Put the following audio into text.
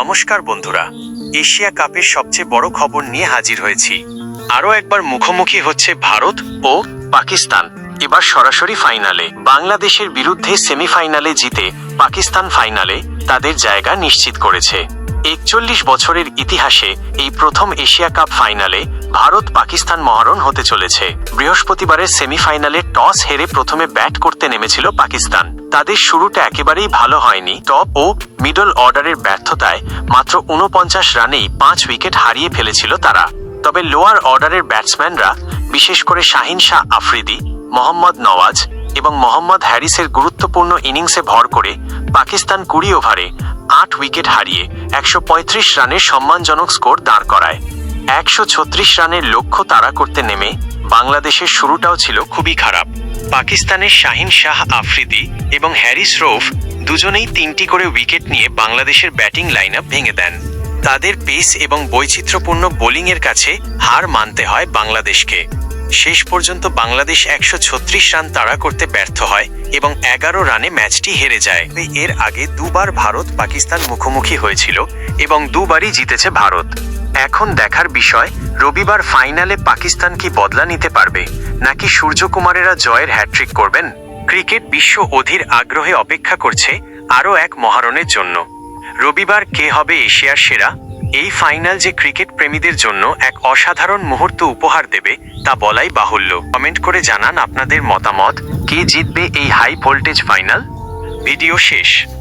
নমস্কার বন্ধুরা, এশিয়া কাপের সবচেয়ে বড় খবর নিয়ে হাজির হয়েছি। আরও একবার মুখোমুখি হচ্ছে ভারত ও পাকিস্তান। এবার সরাসরি ফাইনালে। বাংলাদেশের বিরুদ্ধে সেমিফাইনালে জিতে পাকিস্তান ফাইনালে তাদের জায়গা নিশ্চিত করেছে। ৪১ বছরের ইতিহাসে এই প্রথম এশিয়া কাপ ফাইনালে ভারত পাকিস্তান মহারণ হতে চলেছে। বৃহস্পতিবারের সেমিফাইনালে টস হেরে প্রথমে ব্যাট করতে নেমেছিল পাকিস্তান। তাদের শুরুটা একেবারেই ভালো হয়নি। টপ ও মিডল অর্ডারের ব্যর্থতায় মাত্র ৪৯ রানেই ৫ উইকেট হারিয়ে ফেলেছিল তারা। তবে লোয়ার অর্ডারের ব্যাটসম্যানরা, বিশেষ করে শাহিন শাহ আফ্রিদি, মোহাম্মদ নওয়াজ এবং মোহাম্মদ হ্যারিসের গুরুত্বপূর্ণ ইনিংসে ভর করে পাকিস্তান ২০ ওভারে ৮ উইকেট হারিয়ে ১৩৫ রানের সম্মানজনক স্কোর দাঁড় করায়। ১৩৬ রানের লক্ষ্য তাড়া করতে নেমে বাংলাদেশের শুরুটাও ছিল খুবই খারাপ। পাকিস্তানের শাহিন শাহ আফ্রিদি এবং হ্যারিস রৌফ দুজনেই ৩টি করে উইকেট নিয়ে বাংলাদেশের ব্যাটিং লাইন আপ ভেঙে দেন। তাদের পেস এবং বৈচিত্র্যপূর্ণ বোলিংয়ের কাছে হার মানতে হয় বাংলাদেশকে। শেষ পর্যন্ত বাংলাদেশ ১৩৬ রান তাড়া করতে ব্যর্থ হয় এবং ১১ রানে ম্যাচটি হেরে যায়। এর আগে দুবার ভারত পাকিস্তান মুখোমুখি হয়েছিল এবং দুবারই জিতেছে ভারত। এখন দেখার বিষয়, রবিবার ফাইনালে পাকিস্তান কি বদলা নিতে পারবে, নাকি সূর্যকুমারেরা জয়ের হ্যাট্রিক করবেন? ক্রিকেট বিশ্ব অধীর আগ্রহে অপেক্ষা করছে আরও এক মহারণের জন্য। রবিবার কে হবে এশিয়ার সেরা? এই ফাইনাল যে ক্রিকেট প্রেমীদের জন্য এক অসাধারণ মুহূর্ত উপহার দেবে তা বলাই বাহুল্য। কমেন্ট করে জানান আপনাদের মতামত। কে জিতবে এই হাই ভোল্টেজ ফাইনাল? ভিডিও শেষ।